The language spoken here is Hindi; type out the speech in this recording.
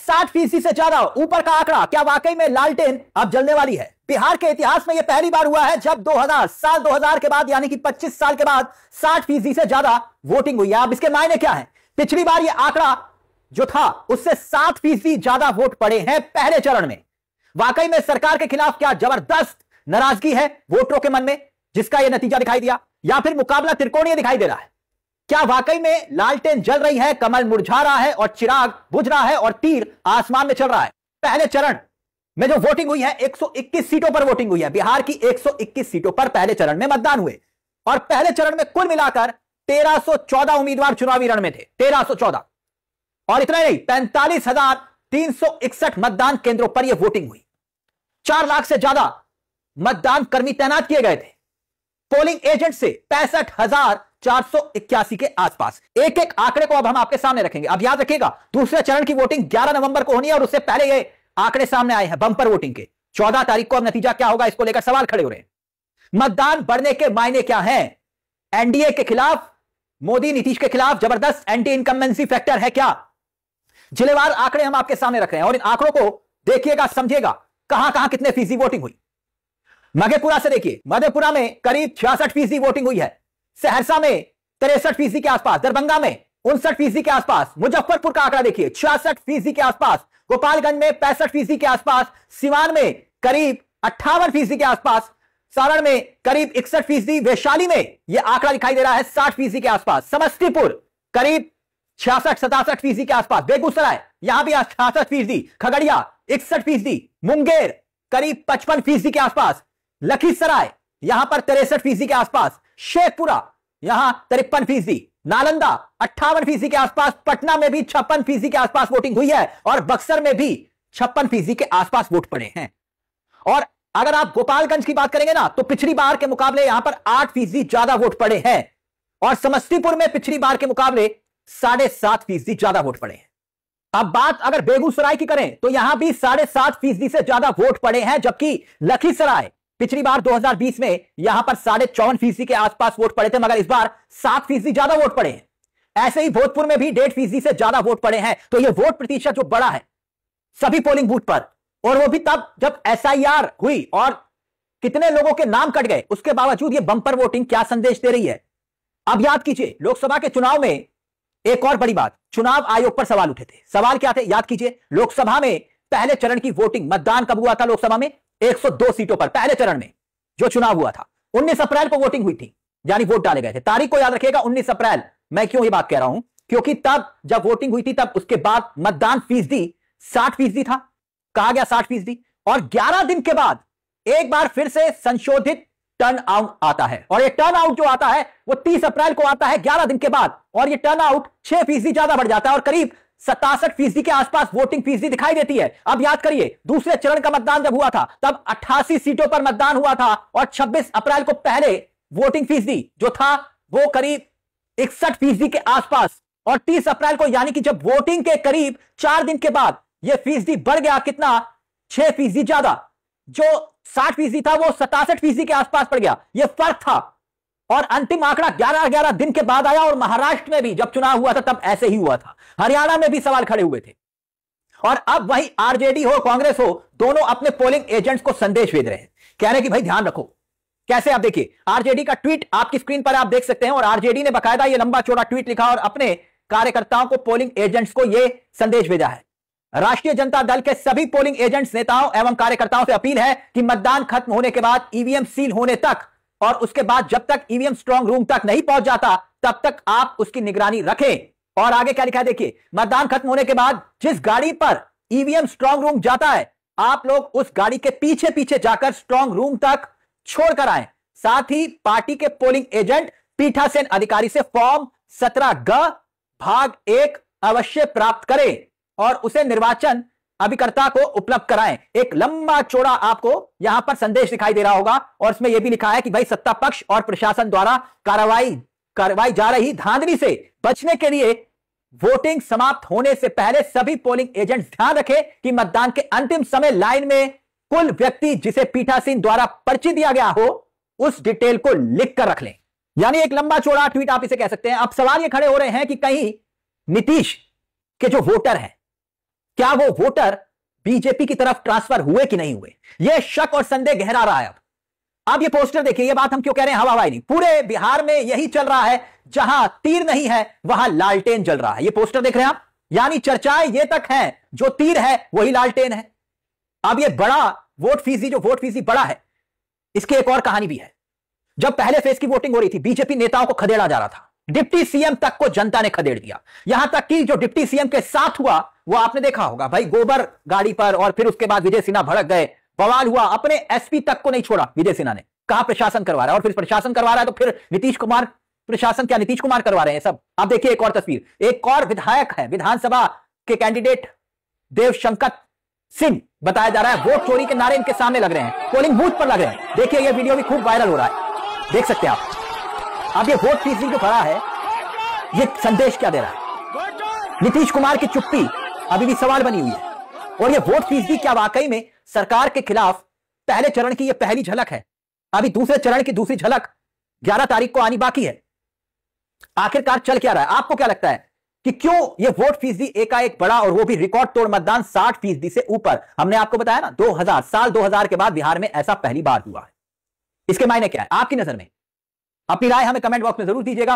60% से ज्यादा ऊपर का आंकड़ा। क्या वाकई में लालटेन अब जलने वाली है? बिहार के इतिहास में यह पहली बार हुआ है जब 2000 के बाद यानी कि 25 साल के बाद 60% से ज्यादा वोटिंग हुई है। अब इसके मायने क्या है? पिछली बार यह आंकड़ा जो था उससे 7% ज्यादा वोट पड़े हैं पहले चरण में। वाकई में सरकार के खिलाफ क्या जबरदस्त नाराजगी है वोटरों के मन में, जिसका यह नतीजा दिखाई दिया, या फिर मुकाबला त्रिकोणीय दिखाई दे रहा है? क्या वाकई में लालटेन जल रही है, कमल मुरझा रहा है और चिराग बुझ रहा है और तीर आसमान में चल रहा है? पहले चरण में जो वोटिंग हुई है 121 सीटों पर वोटिंग हुई है। बिहार की 121 सीटों पर पहले चरण में मतदान हुए और पहले चरण में कुल मिलाकर 1314 उम्मीदवार चुनावी रण में थे। 1314। और इतना ही नहीं, 45,361 मतदान केंद्रों पर यह वोटिंग हुई। 4 लाख से ज्यादा मतदान कर्मी तैनात किए गए थे। पोलिंग एजेंट से 65,481 के आसपास। एक एक आंकड़े को अब हम आपके सामने रखेंगे। अब याद रखिएगा, दूसरे चरण की वोटिंग 11 नवंबर को होनी है और उससे पहले ये आंकड़े सामने आए हैं बंपर वोटिंग के। 14 तारीख को अब नतीजा क्या होगा, इसको लेकर सवाल खड़े हो रहे हैं। मतदान बढ़ने के मायने क्या हैं? एनडीए के खिलाफ, मोदी नीतीश के खिलाफ जबरदस्त एंटी इनकम्बेंसी फैक्टर है क्या? जिलेवार आंकड़े हम आपके सामने रख रहे हैं और इन आंकड़ों को देखिएगा, समझिएगा कहां कहां कितने फीसदी वोटिंग हुई। मधेपुरा से देखिए, मधेपुरा में करीब 66% वोटिंग हुई है। सहरसा में 63% के आसपास, दरभंगा में 59% के आसपास, मुजफ्फरपुर का आंकड़ा देखिए 66% के आसपास, गोपालगंज में 65% के आसपास, सिवान में करीब 58% के आसपास, सारण में करीब 61%, वैशाली में यह आंकड़ा दिखाई दे रहा है 60% के आसपास, समस्तीपुर करीब 66-67% के आसपास, बेगूसराय यहां भी 66%, खगड़िया 61%, मुंगेर करीब 55% के आसपास, लखीसराय यहां पर 63% के आसपास, शेखपुरा यहां 53%, नालंदा 58% के आसपास, पटना में भी 56% के आसपास वोटिंग हुई है और बक्सर में भी 56% के आसपास वोट पड़े हैं। और अगर आप गोपालगंज की बात करेंगे ना, तो पिछली बार के मुकाबले यहां पर 8% ज्यादा वोट पड़े हैं और समस्तीपुर में पिछली बार के मुकाबले 7.5% ज्यादा वोट पड़े हैं। अब बात अगर बेगूसराय की करें तो यहां भी 7.5% से ज्यादा वोट पड़े हैं, जबकि लखीसराय पिछली बार 2020 में यहां पर 54.5% के आसपास वोट पड़े थे, मगर इस बार 7% ज्यादा वोट पड़े हैं। ऐसे ही भोजपुर में भी 1.5% से ज्यादा वोट पड़े हैं। तो यह वोट प्रतिशत जो बढ़ा है सभी पोलिंग बूथ पर, और वो भी तब जब एसआईआर हुई और कितने लोगों के नाम कट गए, उसके बावजूद यह बंपर वोटिंग क्या संदेश दे रही है? अब याद कीजिए, लोकसभा के चुनाव में एक और बड़ी बात, चुनाव आयोग पर सवाल उठे थे। सवाल क्या थे? याद कीजिए, लोकसभा में पहले चरण की वोटिंग, मतदान कब हुआ था लोकसभा में? 102 सीटों पर पहले चरण में जो चुनाव हुआ था 19 अप्रैल को वोटिंग हुई थी, यानी वोट डाले गए थे। तारीख को याद रखिएगा, 19 अप्रैल। मैं क्यों ये बात कह रहा हूं? क्योंकि तब जब वोटिंग हुई थी तब उसके बाद मतदान फीसदी 60% था, कहा गया 60%, और 11 दिन के बाद एक बार फिर से संशोधित टर्न आउट आता है, और ये टर्न आउट जो आता है वो 30 अप्रैल को आता है 11 दिन के बाद, और ये टर्न आउट 6% ज्यादा बढ़ जाता है और करीब 67% के आसपास वोटिंग फीसदी दिखाई देती है। अब याद करिए, दूसरे चरण का मतदान जब हुआ था तब 88 सीटों पर मतदान हुआ था और 26 अप्रैल को पहले वोटिंग फीसदी जो था वो करीब 61% के आसपास, और 30 अप्रैल को यानी कि जब वोटिंग के करीब 4 दिन के बाद यह फीसदी बढ़ गया कितना? 6% ज्यादा। जो 60% था वो 67% के आसपास पड़ गया। यह फर्क था, और अंतिम आंकड़ा 11 दिन के बाद आया। और महाराष्ट्र में भी जब चुनाव हुआ था तब ऐसे ही हुआ था, हरियाणा में भी सवाल खड़े हुए थे। और अब वही आरजेडी हो कांग्रेस हो, दोनों अपने पोलिंग एजेंट्स को संदेश भेज रहे हैं, कह रहे हैं कि भाई ध्यान रखो। कैसे? आप देखिए, आरजेडी का ट्वीट आपकी स्क्रीन पर आप देख सकते हैं, और आरजेडी ने बकायदा यह लंबा चौड़ा ट्वीट लिखा और अपने कार्यकर्ताओं को, पोलिंग एजेंट्स को यह संदेश भेजा है। राष्ट्रीय जनता दल के सभी पोलिंग एजेंट्स, नेताओं एवं कार्यकर्ताओं से अपील है कि मतदान खत्म होने के बाद ईवीएम सील होने तक और उसके बाद जब तक ईवीएम स्ट्रांग रूम तक नहीं पहुंच जाता तब तक आप उसकी निगरानी रखें। और आगे क्या लिखा है देखिए, मतदान खत्म होने के बाद जिस गाड़ी पर ईवीएम स्ट्रांग रूम जाता है, आप लोग उस गाड़ी के पीछे पीछे जाकर स्ट्रांग रूम तक छोड़कर आए। साथ ही पार्टी के पोलिंग एजेंट पीठासीन अधिकारी से फॉर्म 17G भाग 1 अवश्य प्राप्त करें और उसे निर्वाचन अभिकर्ता को उपलब्ध कराएं। एक लंबा चौड़ा आपको यहां पर संदेश दिखाई दे रहा होगा, और इसमें यह भी लिखा है कि भाई सत्ता पक्ष और प्रशासन द्वारा कार्रवाई जा रही धांधली से बचने के लिए वोटिंग समाप्त होने से पहले सभी पोलिंग एजेंट्स ध्यान रखें कि मतदान के अंतिम समय लाइन में कुल व्यक्ति जिसे पीठासीन द्वारा पर्ची दिया गया हो उस डिटेल को लिख कर रख लें। यानी एक लंबा चौड़ा ट्वीट आप इसे कह सकते हैं। अब सवाल ये खड़े हो रहे हैं कि कहीं नीतीश के जो वोटर हैं, क्या वो वोटर बीजेपी की तरफ ट्रांसफर हुए कि नहीं हुए, यह शक और संदेह गहरा रहा है। अब ये पोस्टर देखिए, ये बात हम क्यों कह रहे हैं हवा हवाई नहीं, पूरे बिहार में यही चल रहा है, जहां तीर नहीं है वहां लालटेन जल रहा है। ये पोस्टर देख रहे हैं आप, यानी चर्चाएं ये तक हैं, जो तीर है वही लालटेन है। अब ये बड़ा वोट फीसदी, जो वोट फीसदी बड़ा है, इसकी एक और कहानी भी है। जब पहले फेज की वोटिंग हो रही थी, बीजेपी नेताओं को खदेड़ा जा रहा था, डिप्टी सीएम तक को जनता ने खदेड़ दिया। यहां तक कि जो डिप्टी सीएम के साथ हुआ वो आपने देखा होगा भाई, गोबर गाड़ी पर, और फिर उसके बाद विजय सिन्हा भड़क गए, बवाल हुआ, अपने एसपी तक को नहीं छोड़ा विजय सिन्हा ने, कहा प्रशासन करवा रहा है, और फिर प्रशासन करवा रहा है तो फिर नीतीश कुमार, प्रशासन क्या नीतीश कुमार करवा रहे हैं सब। आप देखिए एक और तस्वीर, एक और विधायक है, विधानसभा के कैंडिडेट देवशंकर सिंह बताया जा रहा है, वोट चोरी के नारे इनके सामने लग रहे हैं, पोलिंग बूथ पर लग रहे हैं। देखिए ये वीडियो भी खूब वायरल हो रहा है, देख सकते हैं आप। अब ये वोट फीसदी जो भरा है, ये संदेश क्या दे रहा है? नीतीश कुमार की चुप्पी अभी भी सवाल बनी हुई है, और ये वोट फीसदी क्या वाकई में सरकार के खिलाफ पहले चरण की ये पहली झलक है? अभी दूसरे चरण की दूसरी झलक 11 तारीख को आनी बाकी है। आखिरकार चल क्या रहा है? आपको क्या लगता है कि क्यों ये वोट फीसदी एकाएक बढ़ा, और वो भी रिकॉर्ड तोड़ मतदान 60% से ऊपर? हमने आपको बताया ना, 2000 साल 2000 के बाद बिहार में ऐसा पहली बार हुआ है। इसके मायने क्या है आपकी नजर में? अपनी राय हमें कमेंट बॉक्स में जरूर दीजिएगा।